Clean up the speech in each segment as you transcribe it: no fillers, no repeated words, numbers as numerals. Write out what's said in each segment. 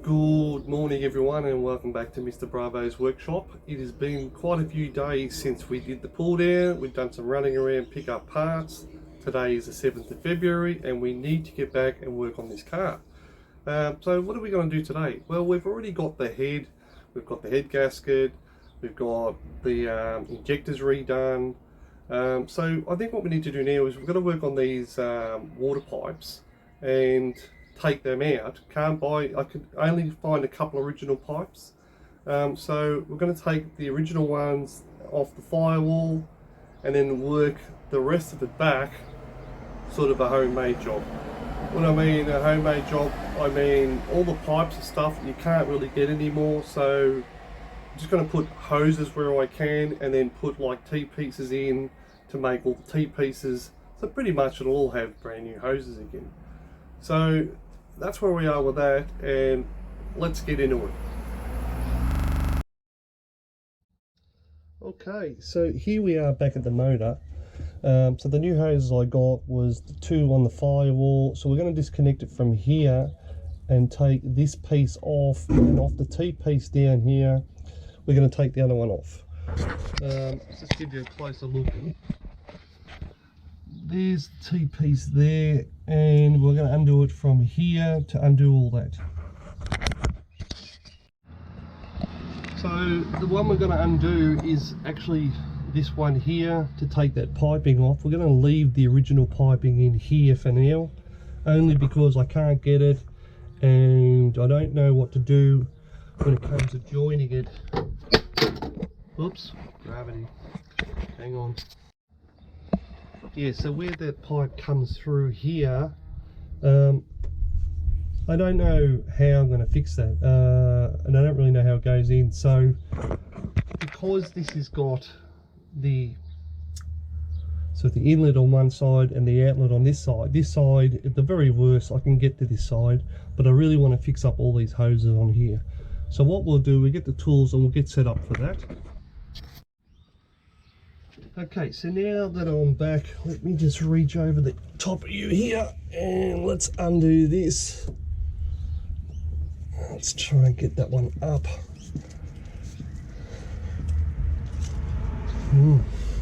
Good morning everyone and welcome back to Mr. Bravo's workshop. It has been quite a few days since we did the pull down. We've done some running around, pick up parts. Today is the 7th of February and we need to get back and work on this car. So what are we going to do today? Well, we've already got the head, we've got the head gasket, we've got the injectors redone. So I think what we need to do now is we're going to work on these water pipes and take them out. I could only find a couple original pipes. So we're going to take the original ones off the firewall and then work the rest of it back, sort of a homemade job. When I mean a homemade job, I mean all the pipes and stuff you can't really get anymore, so I'm just going to put hoses where I can and then put like T-pieces in to make all the T-pieces, so pretty much it'll all have brand new hoses again. So that's where we are with that, and let's get into it. Okay, so here we are back at the motor. So the new hoses I got was the two on the firewall, so we're going to disconnect it from here and take this piece off, and off the T-piece down here we're going to take the other one off. Let's just give you a closer look. There's the T-piece there, and we're going to undo it from here to undo all that. So the one we're going to undo is actually this one here, to take that piping off. We're going to leave the original piping in here for now, only because I can't get it and I don't know what to do when it comes to joining it. Oops, gravity, hang on. Yeah, so where that pipe comes through here, I don't know how I'm going to fix that, and I don't really know how it goes in. So because this has got the inlet on one side and the outlet on this side at the very worst I can get to this side, but I really want to fix up all these hoses on here. So what we'll do, we get the tools and we'll get set up for that. Okay, so now that I'm back, let me just reach over the top of you here and let's undo this. Let's try and get that one up.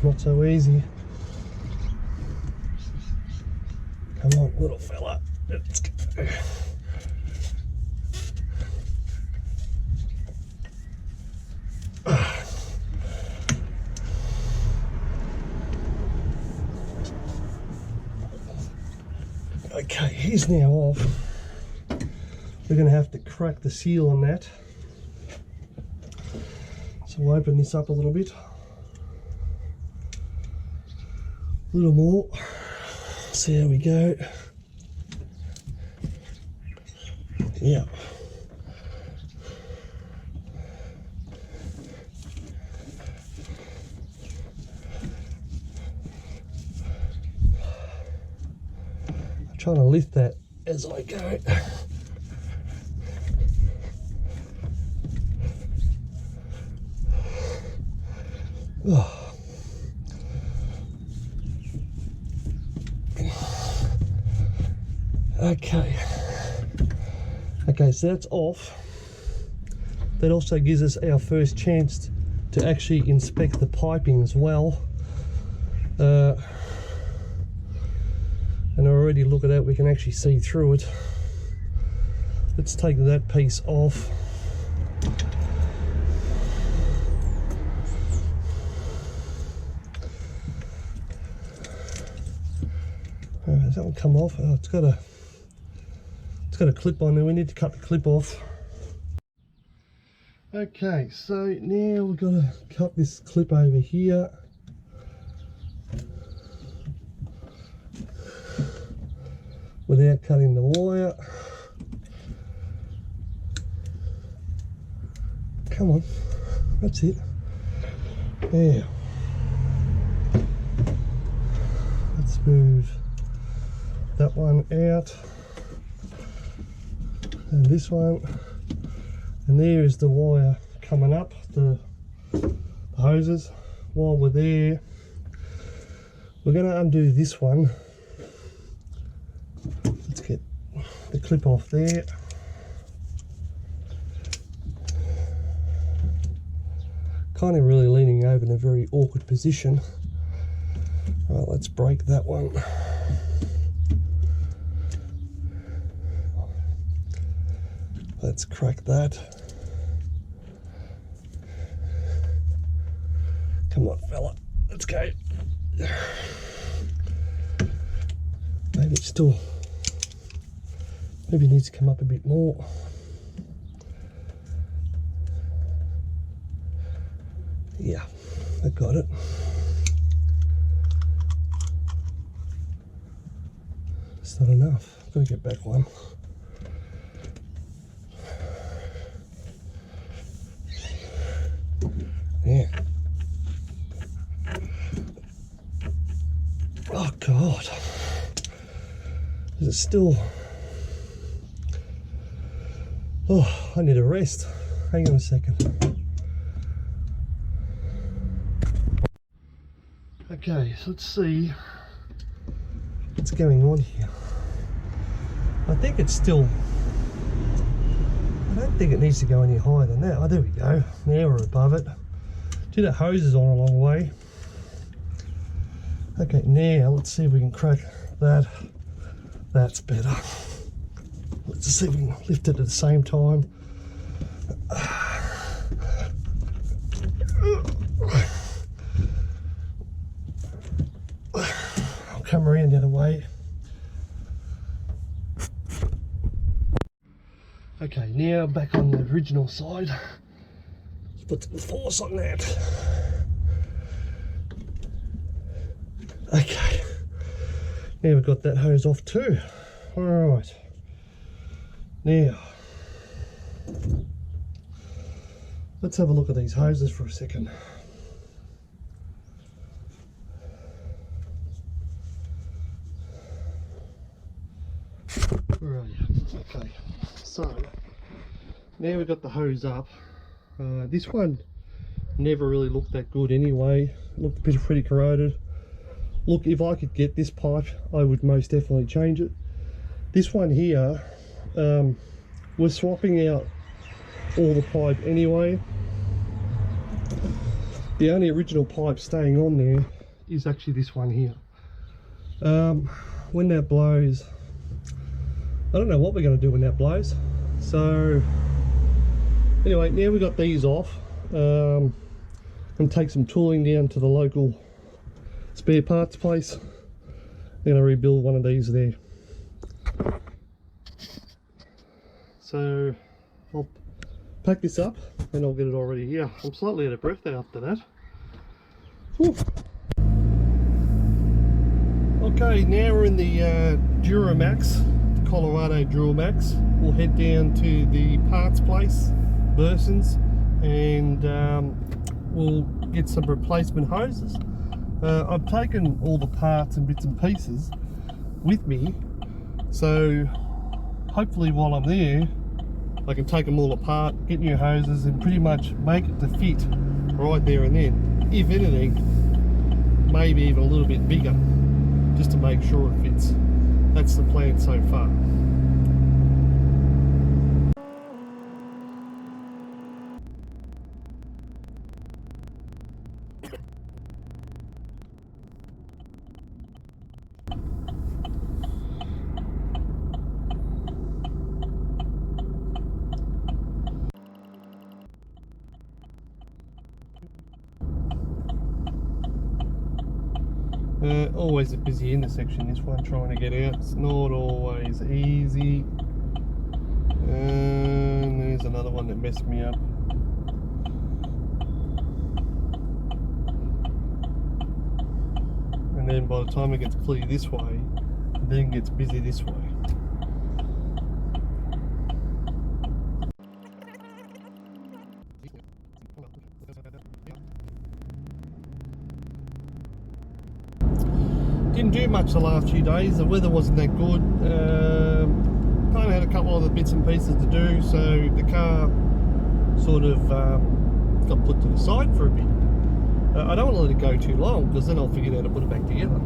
Not so easy. Come on, little fella. Let's go. Okay, he's now off. We're going to have to crack the seal on that. So we'll open this up a little bit. A little more. So there we go. Yeah. I'm trying to lift that as I go. Oh. Okay, so that's off. That also gives us our first chance to actually inspect the piping as well. And already look at that, we can actually see through it. Let's take that piece off. Does that one come off? Oh, it's got a clip on there. We need to cut the clip off. Okay, so now we've got to cut this clip over here. Without cutting the wire. Come on, that's it. There. Let's move that one out, and this one, and there is the wire coming up, the hoses. While we're there, we're going to undo this one. Let's get the clip off there. kind of really leaning over in a very awkward position. Right, let's break that one. Let's crack that. Come on, fella, let's go. Maybe it's still, maybe it needs to come up a bit more. Yeah, I got it. It's not enough. I've got to get back one. Yeah. Oh God. Is it still? Oh, I need a rest. Hang on a second. Okay, so let's see what's going on here. I think it's still, I don't think it needs to go any higher than that. Oh, there we go. Now we're above it. Gee, that hose is on a long way. Okay, now let's see if we can crack that. That's better. Let's see if we can lift it at the same time. I'll come around the other way. Okay, now back on the original side. Let's put some force on that. Okay, now we've got that hose off too. All right, now let's have a look at these hoses for a second. Where are you? Okay, so now we've got the hose up. This one never really looked that good anyway. It looked pretty corroded. Look, if I could get this pipe, I would most definitely change it. This one here, we're swapping out all the pipe anyway. The only original pipe staying on there is actually this one here. When that blows, I don't know what we're going to do when that blows. So anyway, now we've got these off. I'm going to take some tooling down to the local spare parts place. I'm going to rebuild one of these there. So I'll pack this up and I'll get it all ready here. I'm slightly out of breath after that. Whew. Okay, now we're in the Duramax, the Colorado Duramax. We'll head down to the parts place, Burson's, and we'll get some replacement hoses. I've taken all the parts and bits and pieces with me, so hopefully while I'm there I can take them all apart, get new hoses and pretty much make it to fit right there and then. If anything, maybe even a little bit bigger, just to make sure it fits. That's the plan so far. Always a busy intersection, this one, trying to get out. It's not always easy. And there's another one that messed me up. And then by the time it gets clear this way, it then gets busy this way. Didn't do much the last few days. The weather wasn't that good. Kind of had a couple other bits and pieces to do, so the car sort of got put to the side for a bit. I don't want to let it go too long because then I'll forget how to put it back together.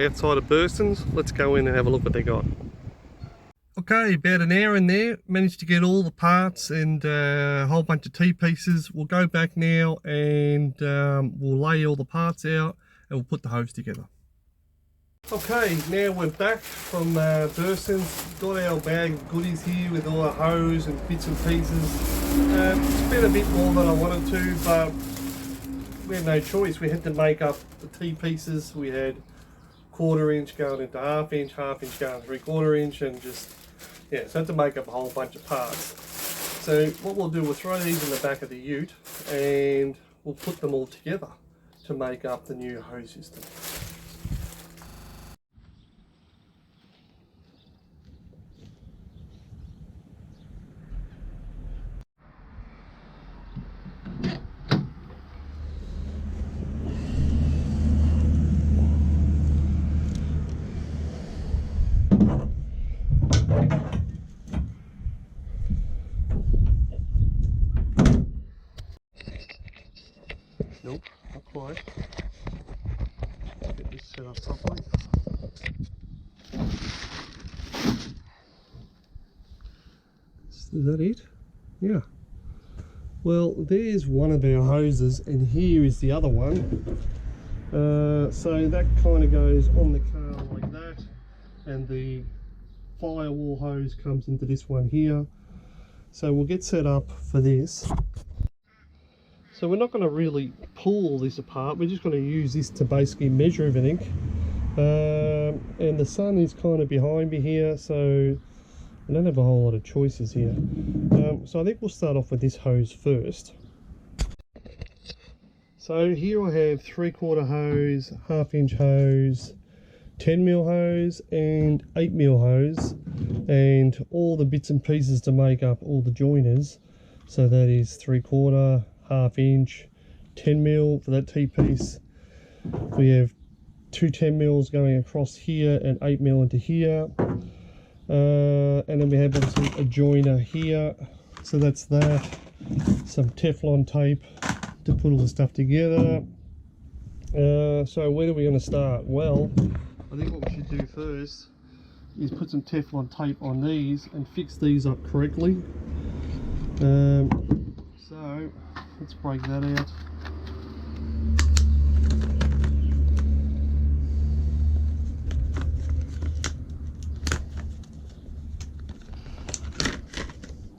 outside of Burston's. Let's go in and have a look what they got. Okay, about an hour in there, managed to get all the parts and a whole bunch of T-pieces. We'll go back now and we'll lay all the parts out and we'll put the hose together. Okay, now we're back from Burston's. Got our bag of goodies here with all the hose and bits and pieces. It's been a bit more than I wanted to, but we had no choice. We had to make up the T-pieces. We had 1/4 inch going into 1/2 inch, 1/2 inch going 3/4 inch, and just, yeah, so I had to make up a whole bunch of parts. So what we'll do, we'll throw these in the back of the ute and we'll put them all together to make up the new hose system. Nope, not quite. Get this set up properly. Is that it? Yeah. Well, there's one of our hoses and here is the other one. So that kind of goes on the car like that, and the firewall hose comes into this one here. So we'll get set up for this. So we're not going to really pull all this apart, we're just going to use this to basically measure everything. And the sun is kind of behind me here, so I don't have a whole lot of choices here. So I think we'll start off with this hose first. So here I have 3/4 hose, 1/2 inch hose, 10mm hose and 8mm hose, and all the bits and pieces to make up all the joiners. So that is 3/4, 1/2 inch, 10mm for that T-piece. We have 2 10mm going across here and 8mm into here. And then we have obviously a joiner here. So that's that. Some Teflon tape to put all the stuff together. So where are we going to start? Well, I think what we should do first is put some Teflon tape on these and fix these up correctly. So let's break that out.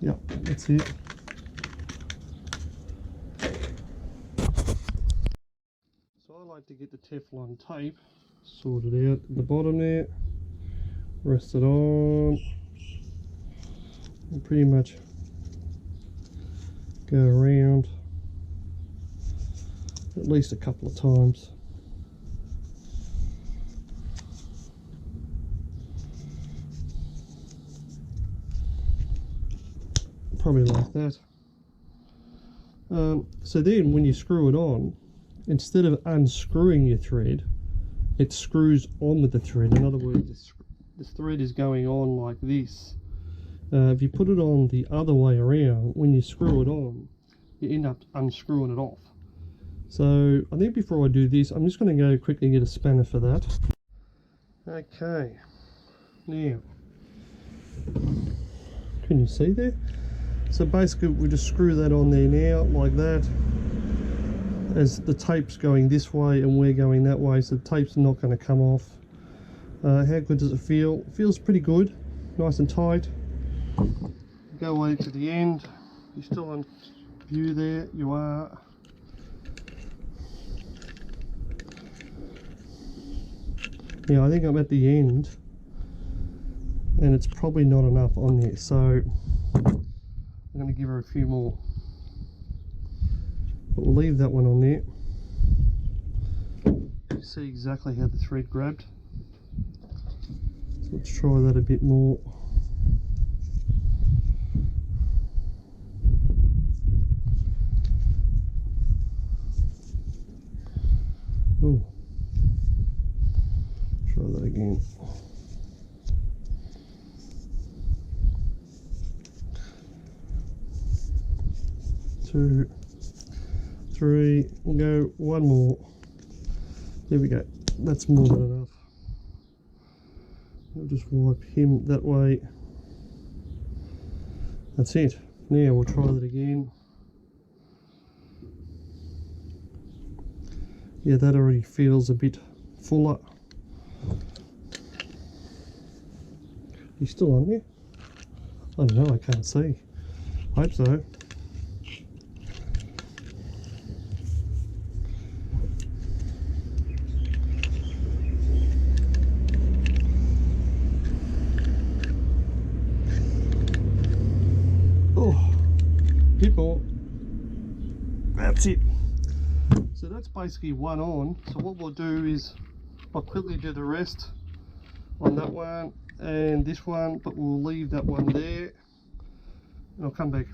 Yep, that's it. So I like to get the Teflon tape sorted out at the bottom there, rest it on, and pretty much go around at least a couple of times. Probably like that. So then when you screw it on, instead of unscrewing your thread, it screws on with the thread. In other words, the thread is going on like this. If you put it on the other way around, when you screw it on, you end up unscrewing it off. So I think before I do this, I'm just going to go quickly and get a spanner for that. Okay, now, can you see there? So basically we just screw that on there now, like that, as the tape's going this way and we're going that way, so the tape's not going to come off. How good does it feel? It feels pretty good, nice and tight. Go away to the end. You're still on view there, you are. Yeah, I think I'm at the end and it's probably not enough on there, so I'm going to give her a few more. But we'll leave that one on there. You see exactly how the thread grabbed. So let's try that a bit more. Oh, try that again. Two, three, we'll go one more. There we go, that's more than enough. I'll just wipe him that way. That's it. Now we'll try that again. Yeah, that already feels a bit fuller. He's still on there? I don't know, I can't see. Hope so. Oh, bit more. That's it. So that's basically one on. So what we'll do is I'll quickly do the rest on that one and this one, but we'll leave that one there and I'll come back.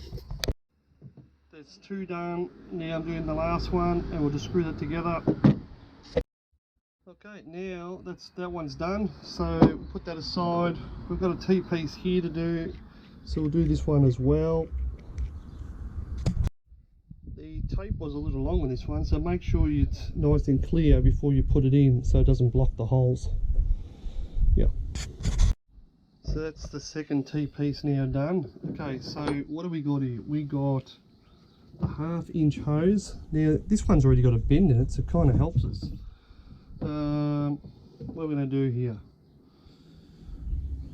That's two done. Now I'm doing the last one and we'll just screw that together. Okay, now that one's done, so we'll put that aside. We've got a T-piece here to do, so we'll do this one as well. The tape was a little long on this one, so make sure it's nice and clear before you put it in so it doesn't block the holes. Yeah. So that's the second T-piece now done. Okay, so what do we got here? We got a 1/2 inch hose. Now this one's already got a bend in it, so it kind of helps us. What are we going to do here?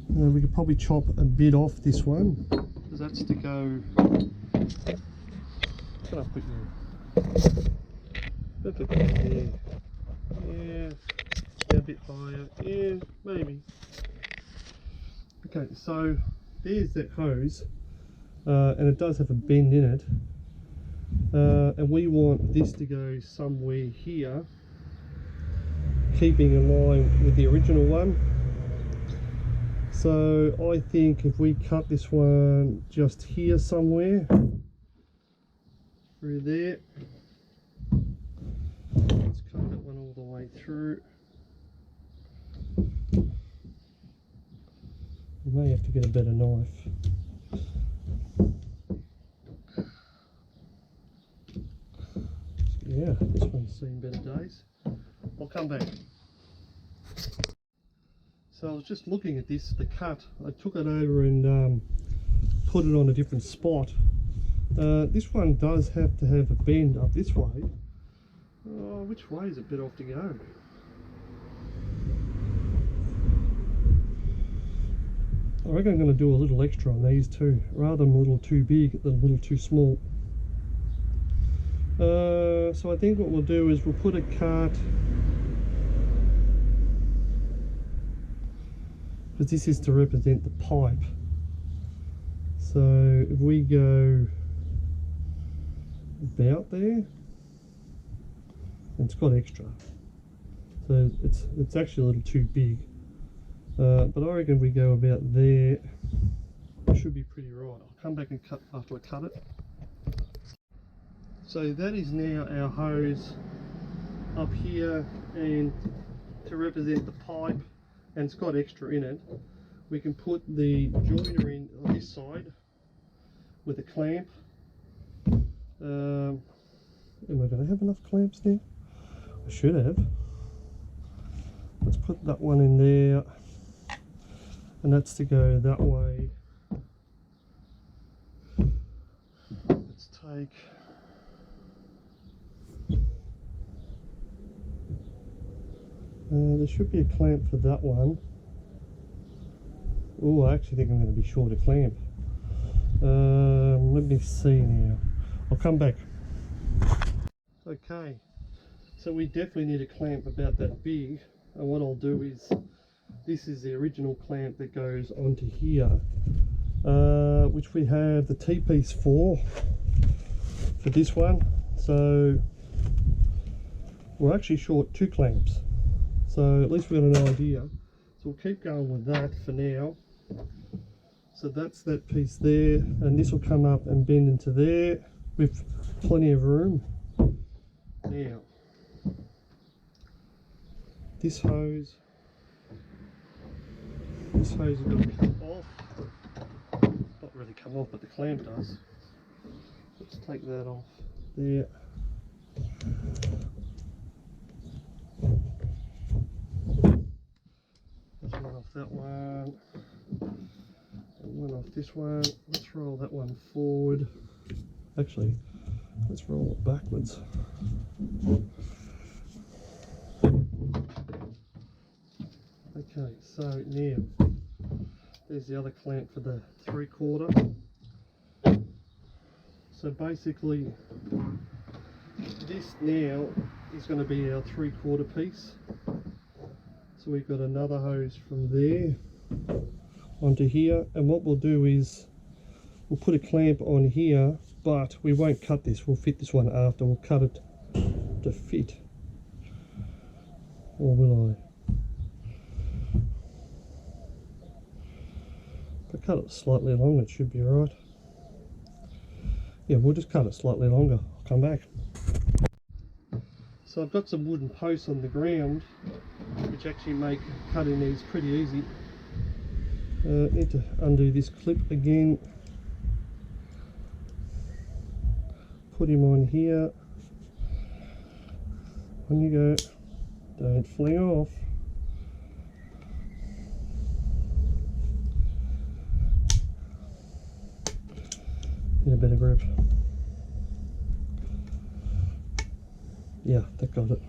We could probably chop a bit off this one, because that's to go. Can I put you? Yeah, a bit higher. Yeah, maybe. Okay, so there's that hose, and it does have a bend in it, and we want this to go somewhere here, keeping in line with the original one. So I think if we cut this one just here somewhere, through there, let's cut that one all the way through. We may have to get a better knife. Yeah, this one's seen better days. I'll come back. So I was just looking at this, the cut. I took it over and put it on a different spot. This one does have to have a bend up this way. Oh, which way is it better off to go? I reckon I'm going to do a little extra on these too, rather than a little too big than a little too small. So I think what we'll do is we'll put a cut, because this is to represent the pipe. So if we go about there, it's got extra, so it's actually a little too big, but I reckon we go about there, it should be pretty right. I'll come back and cut after I cut it. So that is now our hose up here, and to represent the pipe, and it's got extra in it. We can put the joiner in on this side with a clamp. Am I going to have enough clamps there? I should have. Let's put that one in there, and that's to go that way. Let's take there should be a clamp for that one. Oh, I actually think I'm going to be short a clamp. Let me see now. I'll come back. Okay, so we definitely need a clamp about that big, and what I'll do is, this is the original clamp that goes onto here, which we have the T-piece for this one. So we're actually short 2 clamps, so at least we've got an idea. So we'll keep going with that for now. So that's that piece there, and this will come up and bend into there with plenty of room. Now, this hose has got to come off. Not really come off, but the clamp does. Let's take that off there. Let's one off that one, and one off this one. Let's roll that one forward. Actually, let's roll it backwards. Okay, so now there's the other clamp for the 3/4. So basically this now is going to be our 3/4 piece. So we've got another hose from there onto here, and what we'll do is we'll put a clamp on here, but we won't cut this, we'll fit this one after. We'll cut it to fit, or will I? If I cut it slightly long, it should be right. Yeah, we'll just cut it slightly longer. I'll come back. So I've got some wooden posts on the ground which actually make cutting these pretty easy. Need to undo this clip again. Put him on here. On you go. Don't fling off. Get a better grip. Yeah, that got it.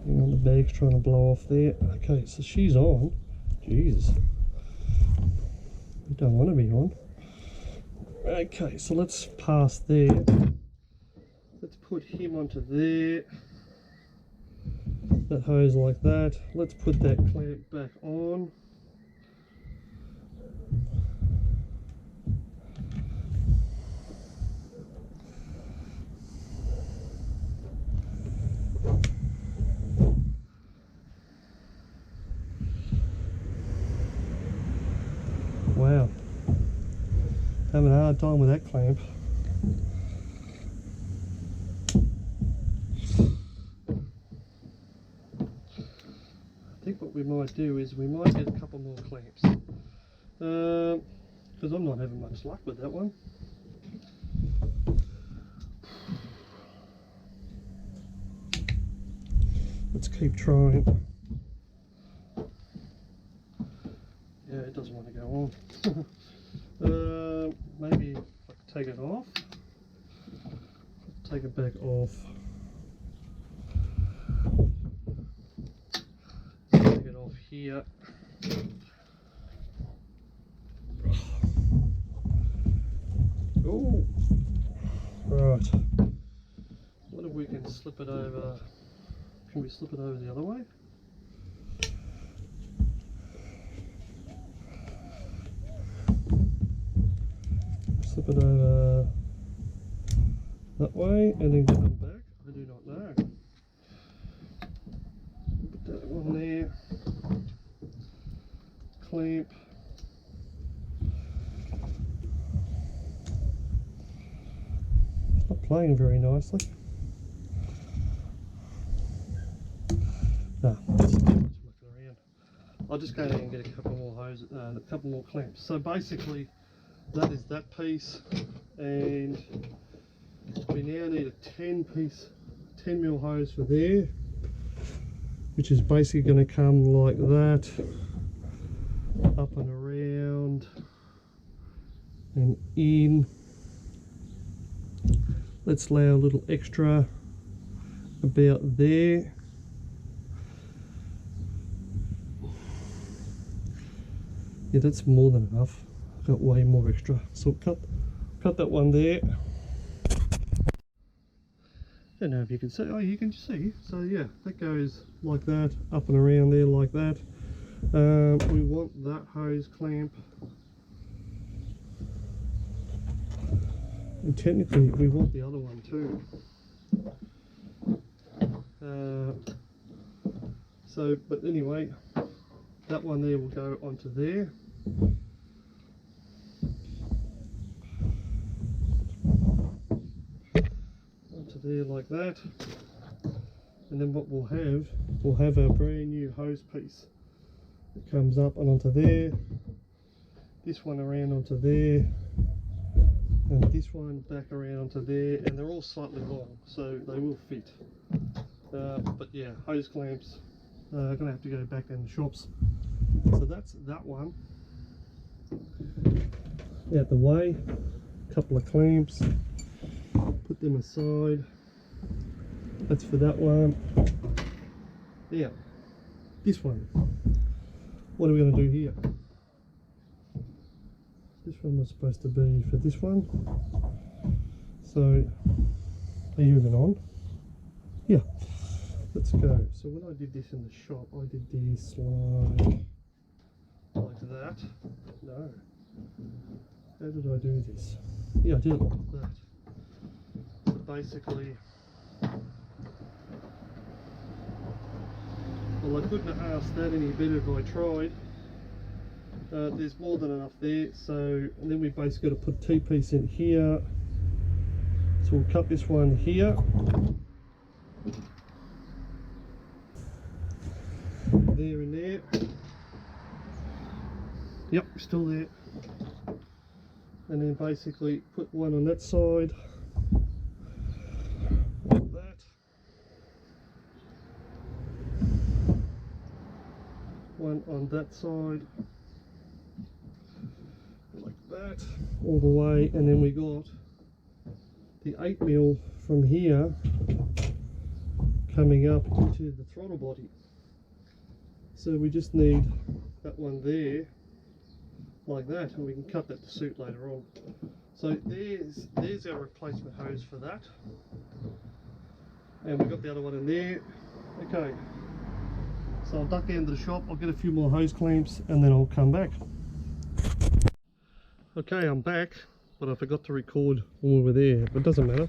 Hang on, the bag's trying to blow off there. Okay, so she's on. Jesus. You don't want to be on. Okay, so let's pass there. Let's put him onto there. That hose like that. Let's put that clamp back on. Wow, having a hard time with that clamp. I think what we might do is we might get a couple more clamps, because I'm not having much luck with that one. Let's keep trying. Yeah, it doesn't want to go on. Maybe I could take it off. Take it back off. Take it off here. Oh, right. What if we can slip it over? Can we slip it over the other way? Slip it over that way and then get them back. I do not know. Put that one there. Clamp. It's not playing very nicely. No, that's too much mucking around. I'll just go and get a couple more hoses, a couple more clamps. So basically, that is that piece, and we now need a 10 mil hose for there, which is basically going to come like that, up and around and in. Let's allow a little extra about there. Yeah, that's more than enough. I've got way more extra, so cut that one there. Don't know if you can see. Oh, you can see. So yeah, that goes like that, up and around there like that. We want that hose clamp, and technically we want the other one too. So, but anyway, that one there will go onto there. Onto there like that. And then what we'll have our brand new hose piece. It comes up and onto there. This one around onto there. And this one back around onto there. And they're all slightly long, so they will fit. But yeah, hose clamps, gonna have to go back in the shops. So that's that one out the way. Couple of clamps, put them aside. That's for that one. Now, this one, what are we going to do here? This one was supposed to be for this one. So, are you even on? Yeah, let's go. So when I did this in the shop, I did this like that. No. How did I do this? Yeah, I did it like that. So basically, well, I couldn't have asked that any better if I tried. There's more than enough there, so and then we basically got to put a T-piece in here. So we'll cut this one here. There and there. Yep, still there. And then basically put one on that side, like that. One on that side, like that, all the way, and then we got the 8mm from here coming up into the throttle body. So we just need that one there, like that, and we can cut that to suit later on. So there's our replacement hose for that, and we've got the other one in there. Okay, so I'll duck down to the shop, I'll get a few more hose clamps, and then I'll come back. Okay, I'm back, but I forgot to record when we were there, but it doesn't matter.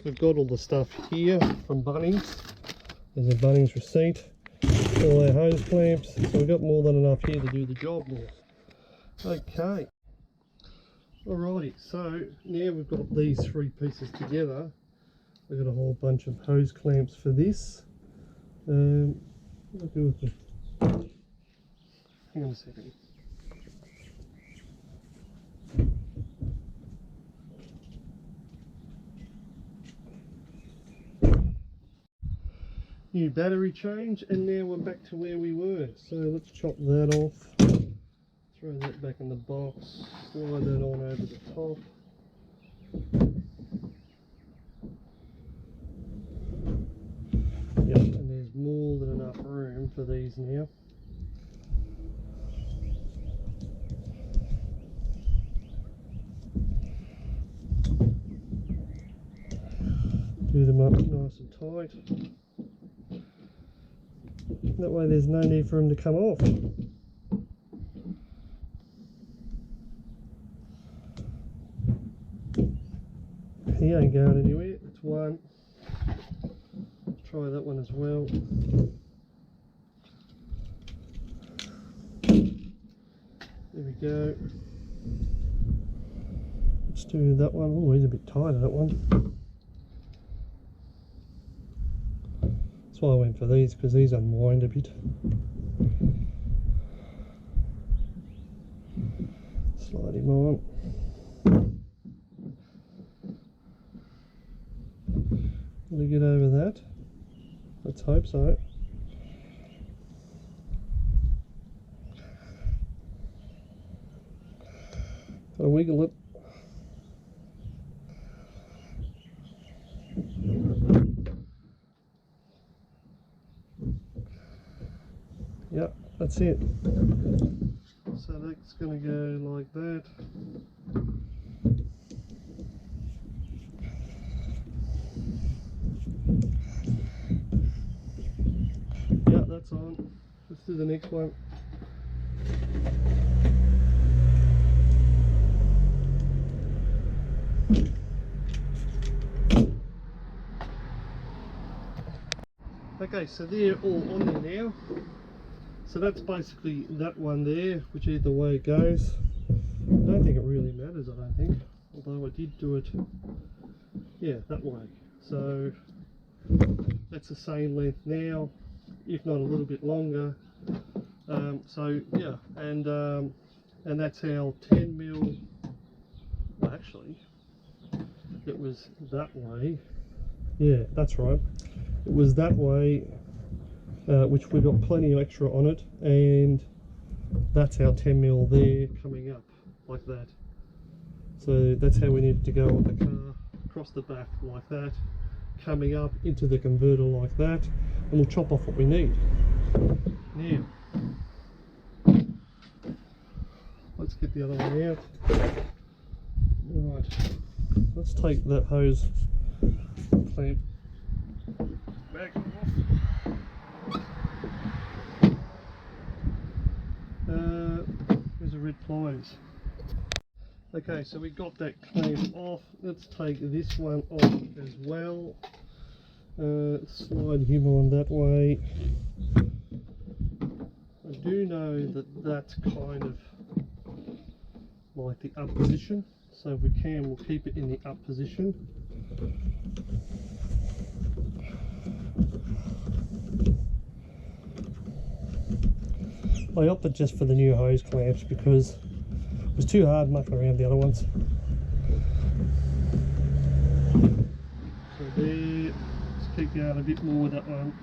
We've got all the stuff here from Bunnings. There's a Bunnings receipt, all our hose clamps, so we've got more than enough here to do the job now. Okay, alrighty, so now we've got these three pieces together. We've got a whole bunch of hose clamps for this. What do I do with them? Hang on a second. New battery change, and now we're back to where we were. So let's chop that off. Throw that back in the box, slide that on over the top. Yep, and there's more than enough room for these now. Do them up nice and tight. That way there's no need for them to come off. He ain't going anywhere, that's one. Let's try that one as well. There we go. Let's do that one. Oh, he's a bit tighter, that one. That's why I went for these, because these unwind a bit. Slide him on. Will we get over that? Let's hope so. Gotta wiggle it. Yep, that's it. So that's going to go like that. Yeah, that's on. Let's do the next one. Okay, so they're all on there now. So that's basically that one there, whichever way it goes. I don't think it really matters, I don't think. Although I did do it, yeah, that way. So that's the same length now, if not a little bit longer. So yeah, and that's our 10mm. Well, actually, it was that way. Yeah, that's right. it was that way, which we got plenty of extra on it, and that's our 10mm there coming up like that. So that's how we needed to go on the car, across the back like that, coming up into the converter like that, and we'll chop off what we need. Now, let's get the other one out. Right, let's take that hose clamp back off. There's the red pliers. Okay, so we got that clamp off. Let's take this one off as well. Slide him on that way. I do know that that's kind of like the up position, so if we can, we'll keep it in the up position. I opted just for the new hose clamps because it was too hard mucking around the other ones. So there, let's keep going a bit more with that one.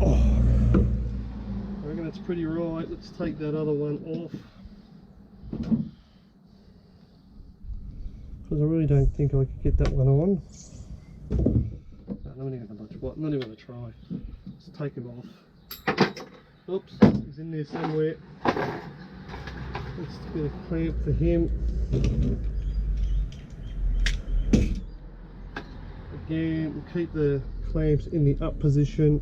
Oh, I reckon that's pretty right. Let's take that other one off, because I really don't think I could get that one on. No, not even going to try. Let's take him off. Oops, he's in there somewhere. Let's get a clamp for him. Again, we'll keep the clamps in the up position.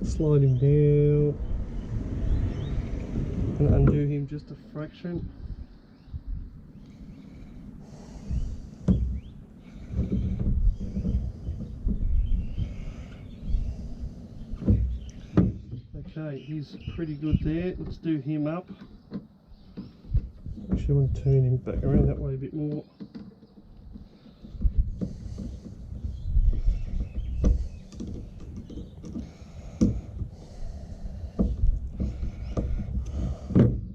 Slide him down. And undo him just a fraction. Okay, he's pretty good there. Let's do him up. Actually, I want to turn him back around that way a bit more.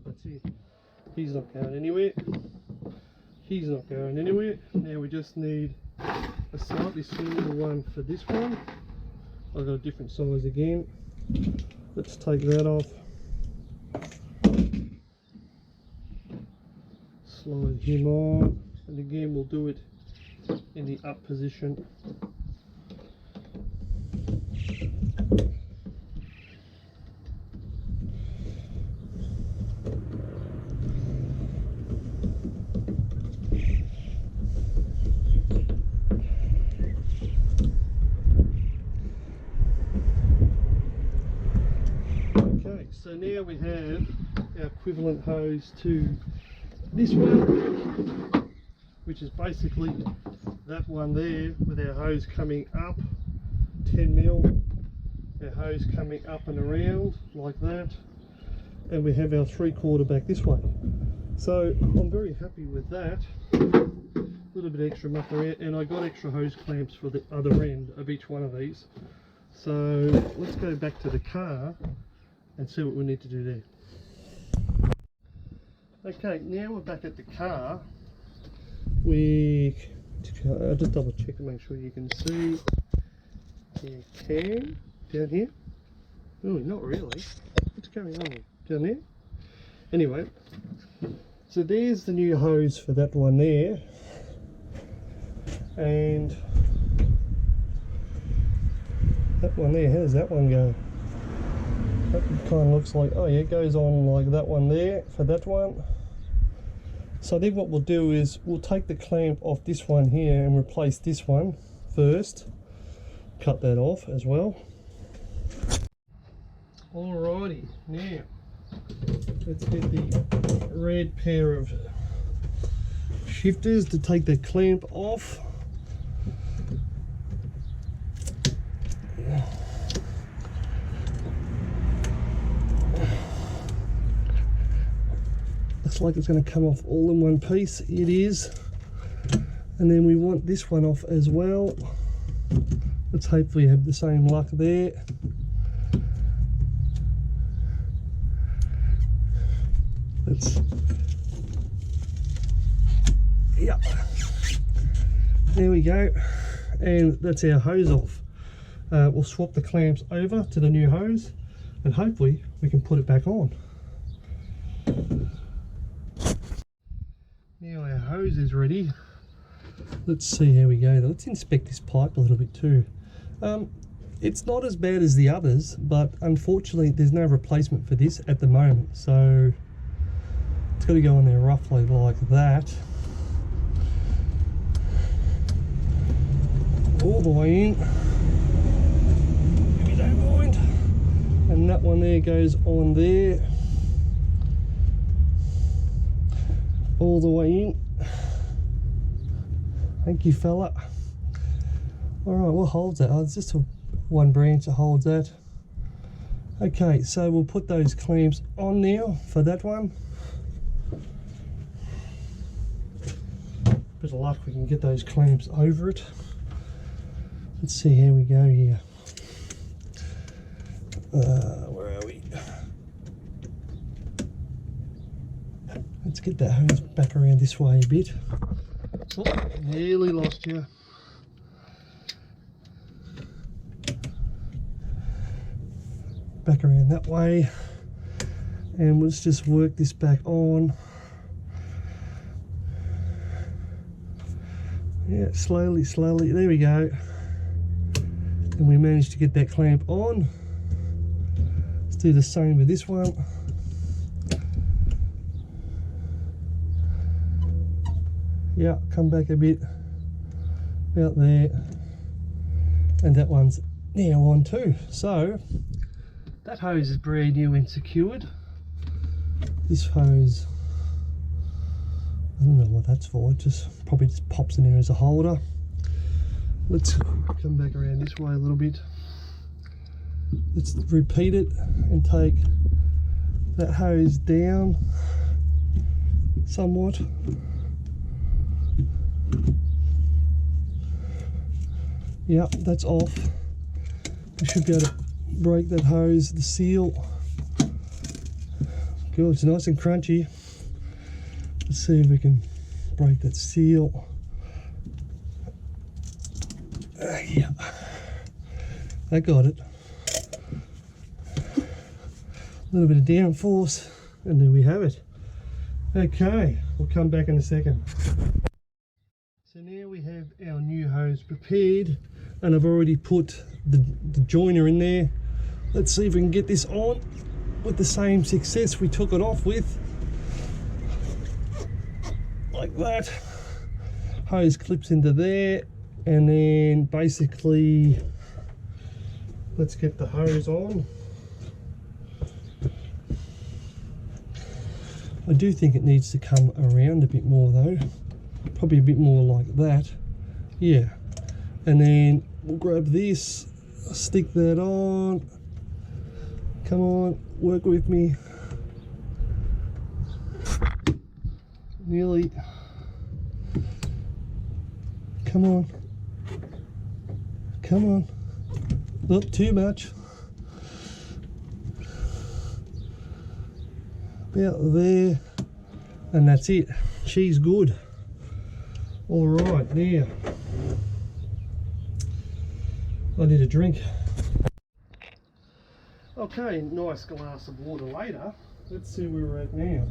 That's it. He's not going anywhere. He's not going anywhere. Now we just need a slightly smaller one for this one. I've got a different size again. Let's take that off. Slide him on, and again we'll do it in the up position. So now we have our equivalent hose to this one, which is basically that one there with our hose coming up 10mm, our hose coming up and around like that, and we have our 3/4 back this way. So I'm very happy with that. A little bit extra muck around, and I got extra hose clamps for the other end of each one of these. So let's go back to the car and see what we need to do there. Okay, now we're back at the car. I'll just double check to make sure you can see. You can. Down here? Oh, not really. What's going on down there? Anyway, so there's the new hose for that one there. And that one there, how does that one go? That kind of looks like, oh yeah, it goes on like that one there for that one. So then what we'll do is we'll take the clamp off this one here and replace this one first. Cut that off as well. Alrighty, now let's get the red pair of shifters to take the clamp off. Looks like it's going to come off all in one piece. It is. And then we want this one off as well. Let's hopefully have the same luck there. Yep. There we go. And that's our hose off. We'll swap the clamps over to the new hose and hopefully we can put it back on. Now our hose is ready. Let's see how we go. Let's inspect this pipe a little bit too. It's not as bad as the others, but unfortunately there's no replacement for this at the moment, so it's got to go in there roughly like that, all the way in, if you don't mind, and that one there goes on there, all the way in. Thank you, fella. All right, what holds that? Oh, it's just one branch that holds that. Okay, so we'll put those clamps on now for that one. Bit of luck, we can get those clamps over it. Let's see how we go here. Where are we? Let's get that hose back around this way a bit. Oh, nearly lost you. Back around that way, and let's just work this back on. Yeah, slowly, slowly. There we go. And we managed to get that clamp on. Let's do the same with this one. Yeah, come back a bit, about there, and that one's now on too. So that hose is brand new and secured. This hose, I don't know what that's for. It just probably just pops in there as a holder. Let's come back around this way a little bit. Let's repeat it and take that hose down somewhat. Yeah, that's off. We should be able to break that hose, the seal. Good, it's nice and crunchy. Let's see if we can break that seal. Yeah, I got it. A little bit of downforce, and there we have it. Okay, we'll come back in a second. So now we have our new hose prepared, and I've already put the joiner in there. Let's see if we can get this on with the same success we took it off with. Like that. Hose clips into there, and then basically let's get the hose on. I do think it needs to come around a bit more though, probably a bit more like that. Yeah, and then we'll grab this, stick that on. Come on, work with me. Nearly. Come on. Come on. Not too much. About there. And that's it. She's good. All right, now. I need a drink. Okay, nice glass of water later. Let's see where we're at now.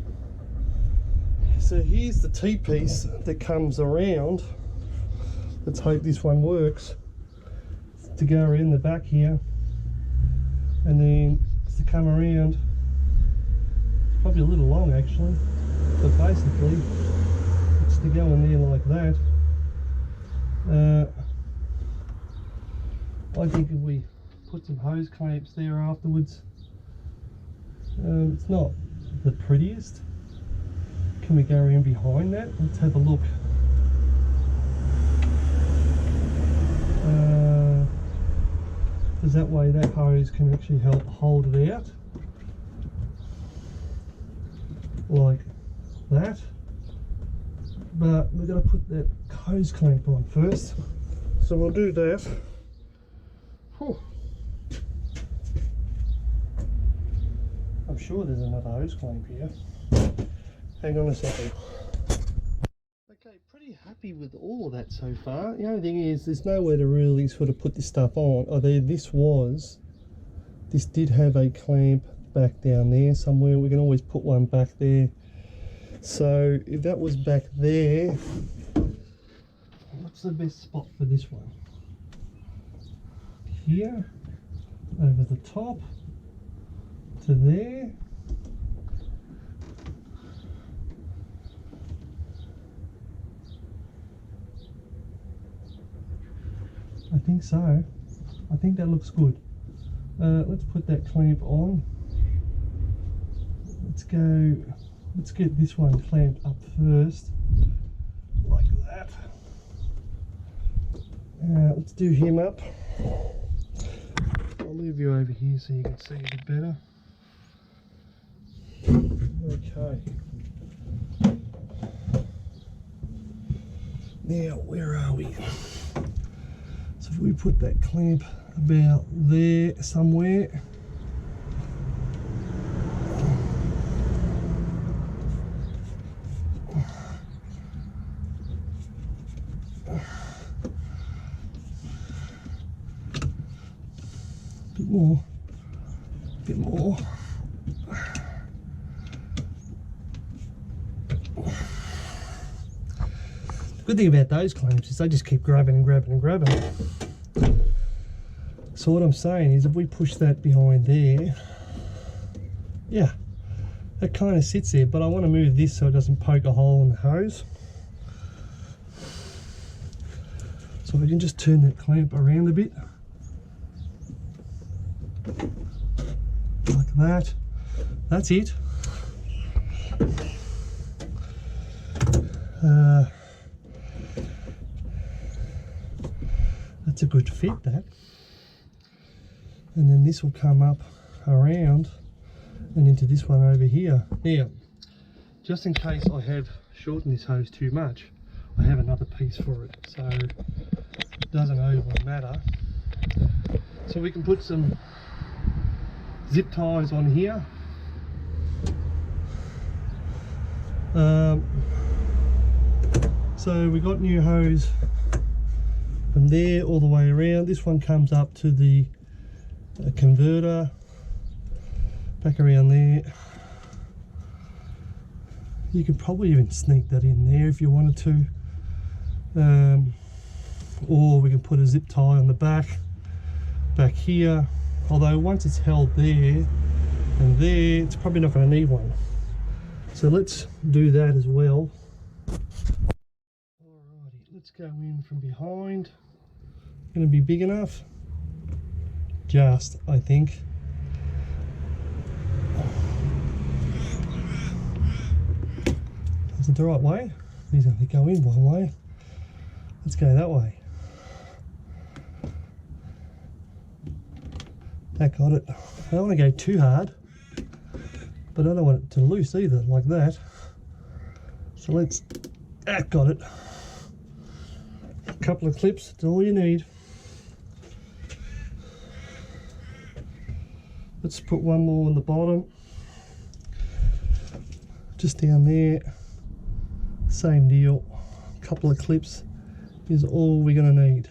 So here's the T-piece that comes around. Let's hope this one works. It's to go around the back here, and then it's to come around. It's probably a little long actually, but basically it's to go in there like that. I think if we put some hose clamps there afterwards, it's not the prettiest. Can we go around behind that? Let's have a look. Because that way that hose can actually help hold it out like that. But we're going to put that hose clamp on first, so we'll do that. Whew. I'm sure there's another hose clamp here. Hang on a second. Okay, pretty pretty happy with all of that so far. The only thing is there's nowhere to really sort of put this stuff on. Oh, this did have a clamp back down there somewhere. We can always put one back there. So if that was back there, what's the best spot for this one? Here, over the top, to there. I think so. I think that looks good. Let's put that clamp on. Let's get this one clamped up first, like that. Let's do him up. I'll move you over here so you can see a bit better. Okay. Now, where are we? So if we put that clamp about there somewhere. Bit more. The good thing about those clamps is they just keep grabbing and grabbing and grabbing. So what I'm saying is if we push that behind there, yeah, that kind of sits there, but I want to move this so it doesn't poke a hole in the hose. So I can just turn that clamp around a bit. Like that. That's it. That's a good fit, that. And then this will come up around and into this one over here. Now, just in case I have shortened this hose too much, I have another piece for it, so it doesn't over matter. So we can put some zip ties on here. So we got new hose from there all the way around. This one comes up to the converter, back around there. You could probably even sneak that in there if you wanted to, or we can put a zip tie on the back here. Although once it's held there and there, it's probably not going to need one. So let's do that as well. Alrighty, let's go in from behind. Going to be big enough? Just, I think. Is it the right way? These only go in one way. Let's go that way. That got it. I don't want to go too hard, but I don't want it to loose either, like that. So let's, that got it. A couple of clips, that's all you need. Let's put one more on the bottom. Just down there. Same deal. A couple of clips is all we're going to need.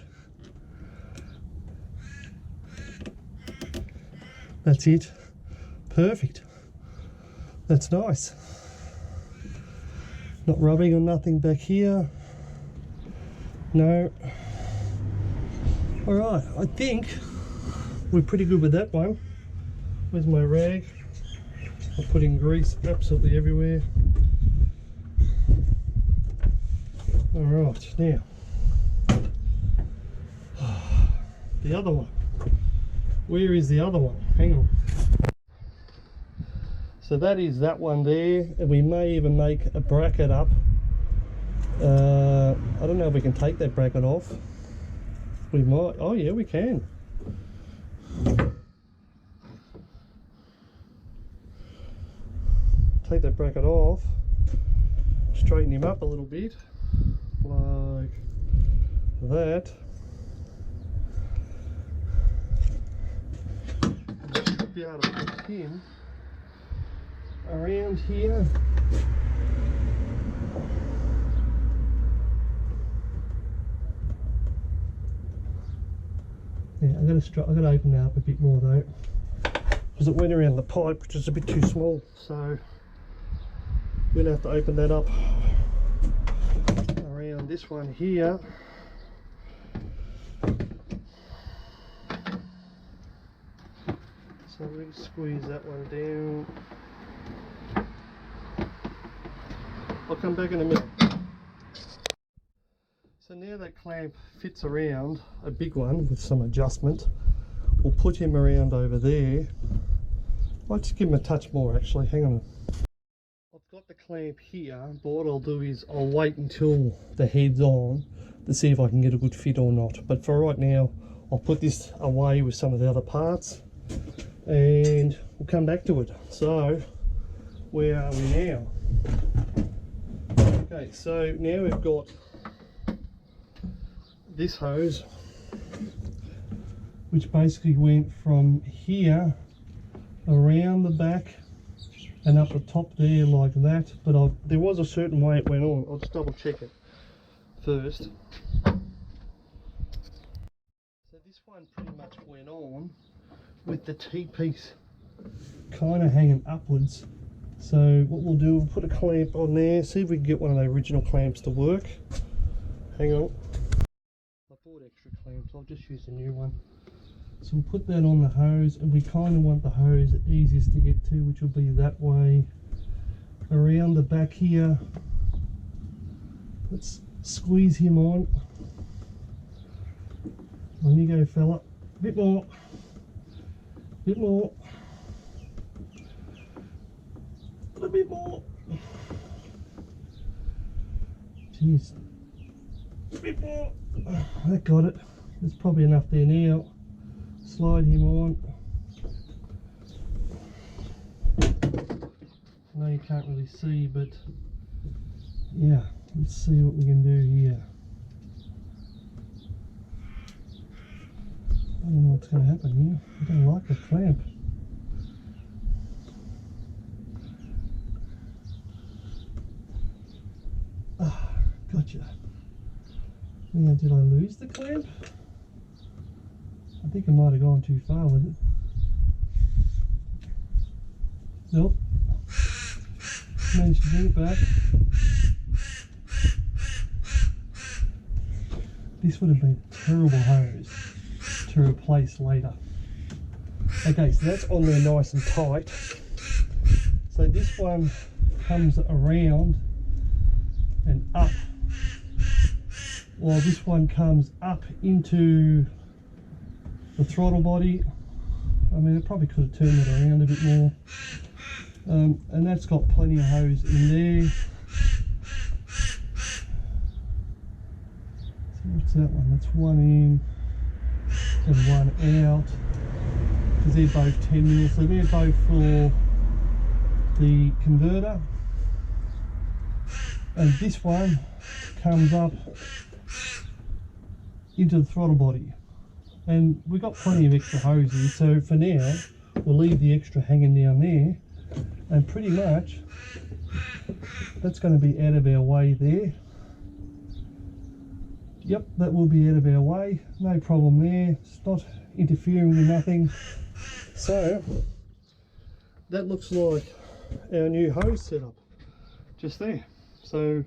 That's it. Perfect. That's nice. Not rubbing on nothing back here. No. Alright, I think we're pretty good with that one. Where's my rag? I'm putting grease absolutely everywhere. Alright, now. The other one. Where is the other one? Hang on. So that is that one there, and we may even make a bracket up. I don't know if we can take that bracket off. We might. Oh yeah, we can. Take that bracket off, straighten him up a little bit, like that. Be able to put him around here Yeah, I'm gonna open that up a bit more though, because it went around the pipe, which is a bit too small. So we're gonna have to open that up around this one here. So we squeeze that one down. I'll come back in a minute. So now that clamp fits around a big one with some adjustment, we'll put him around over there. I'll just give him a touch more actually, hang on. I've got the clamp here, but what I'll do is I'll wait until the head's on to see if I can get a good fit or not. But for right now, I'll put this away with some of the other parts and we'll come back to it. So, where are we now? Okay, so now we've got this hose, which basically went from here around the back and up the top there like that, but there was a certain way it went on. I'll just double check it first. So this one pretty much went on with the T-piece kind of hanging upwards. So what we'll do, we'll put a clamp on there, see if we can get one of the original clamps to work. Hang on. I bought extra clamps, I'll just use the new one. So we'll put that on the hose, and we kind of want the hose easiest to get to, which will be that way around the back here. Let's squeeze him on. On you go, fella. A bit more. A bit more. A bit more. Jeez. A bit more. That got it. There's probably enough there now. Slide him on. I know you can't really see, but yeah, let's see what we can do here. I don't know what's going to happen here. I don't like the clamp. Ah, gotcha. Now, did I lose the clamp? I think I might have gone too far with it. Nope. Managed to bring it back. This would have been a terrible hose to replace later. Okay, so that's on there nice and tight. So this one comes around and up, while this one comes up into the throttle body. I mean, I probably could have turned it around a bit more. And that's got plenty of hose in there. So what's that one? That's one in and one out, because they're both 10mm, so they're both for the converter. And this one comes up into the throttle body. And we've got plenty of extra hoses, so for now we'll leave the extra hanging down there, and pretty much that's going to be out of our way there. Yep, that will be out of our way, no problem there. It's not interfering with nothing. So that looks like our new hose setup just there. So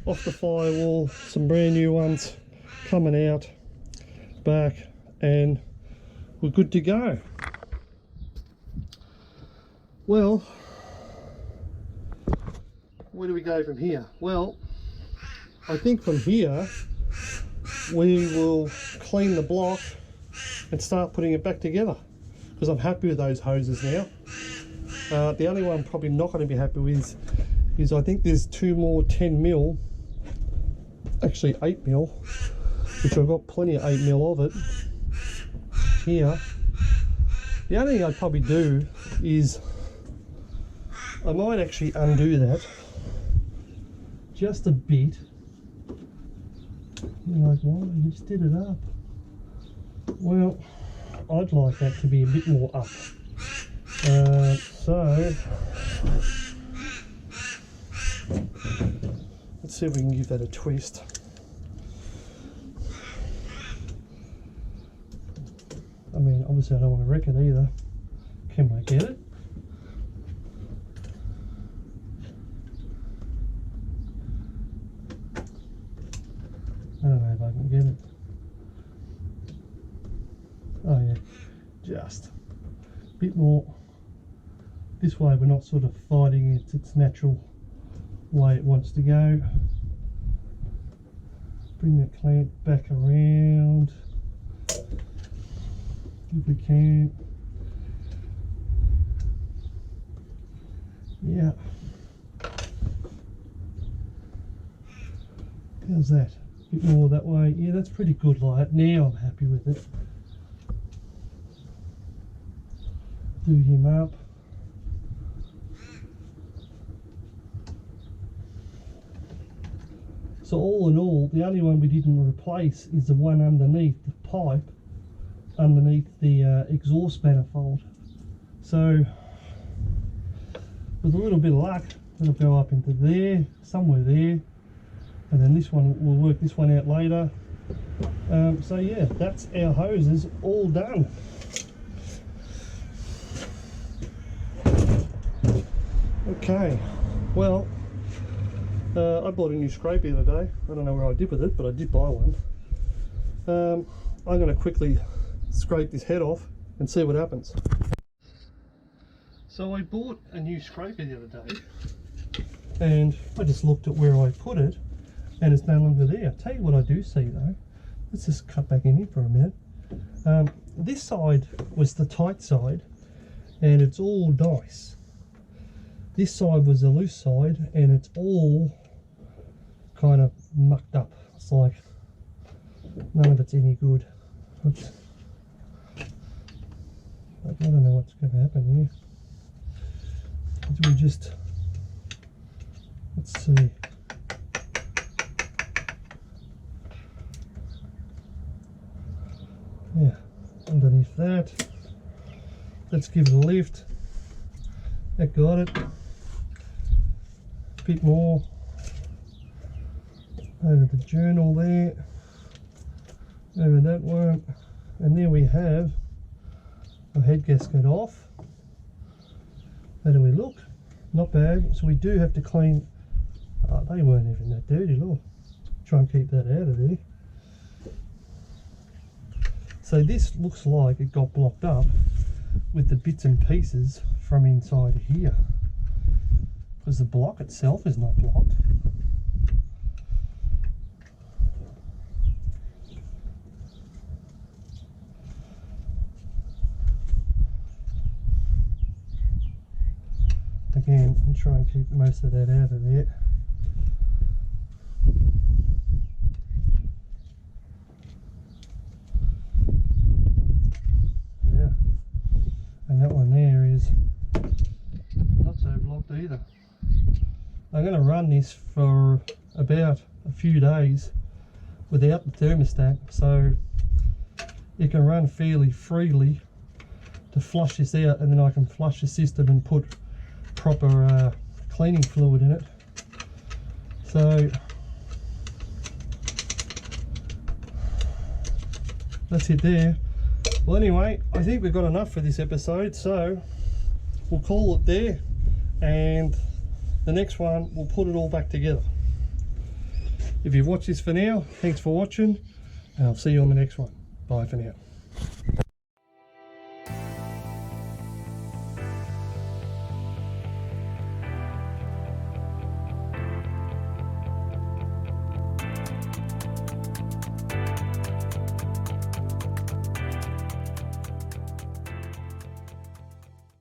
off the firewall, some brand new ones coming out, back, and we're good to go. Well, where do we go from here? Well, I think from here we will clean the block and start putting it back together, because I'm happy with those hoses now. The only one I'm probably not going to be happy with is I think there's two more 10mm, actually 8mm, which I've got plenty of 8mm of it here. The only thing I'd probably do is I might actually undo that just a bit. You're like, why? You just did it up. Well, I'd like that to be a bit more up. So let's see if we can give that a twist. mean, obviously I don't want to wreck it either. Can I get it? I don't know if I can get it. Oh yeah, just a bit more. This way we're not sort of fighting it, its natural way it wants to go. Bring that clamp back around if we can. Yeah. How's that? A bit more that way. Yeah, that's pretty good light. Now I'm happy with it. Do him up. So all in all, the only one we didn't replace is the one underneath the pipe, underneath the exhaust manifold. So with a little bit of luck, it'll go up into there, somewhere there, and then this one, we'll work this one out later. So yeah, that's our hoses all done. Okay, well, I bought a new scrape the other day. I don't know where I did with it, but I did buy one. I'm going to quickly scrape this head off and see what happens. So I bought a new scraper the other day, and I just looked at where I put it, and it's no longer there. I'll tell you what I do see though. Let's just cut back in here for a minute. This side was the tight side, and it's all nice. This side was the loose side, and it's all kind of mucked up. It's like none of it's any good. Oops. I don't know what's going to happen here. Do we just, let's see. Yeah, underneath that. Let's give it a lift. That got it. A bit more over the journal there, over that one, and there we have our head gasket off. How do we look? Not bad. So we do have to clean. They weren't even that dirty, look. Try and keep that out of there. So this looks like it got blocked up with the bits and pieces from inside here, because the block itself is not blocked. Again, I'll try and keep most of that out of there. Yeah, and that one there is not so blocked either. I'm going to run this for about a few days without the thermostat, so it can run fairly freely to flush this out, and then I can flush the system and put proper cleaning fluid in it. So that's it there. Well, anyway, I think we've got enough for this episode, so we'll call it there, and the next one we'll put it all back together. If you've watched this for now, thanks for watching, and I'll see you on the next one. Bye for now.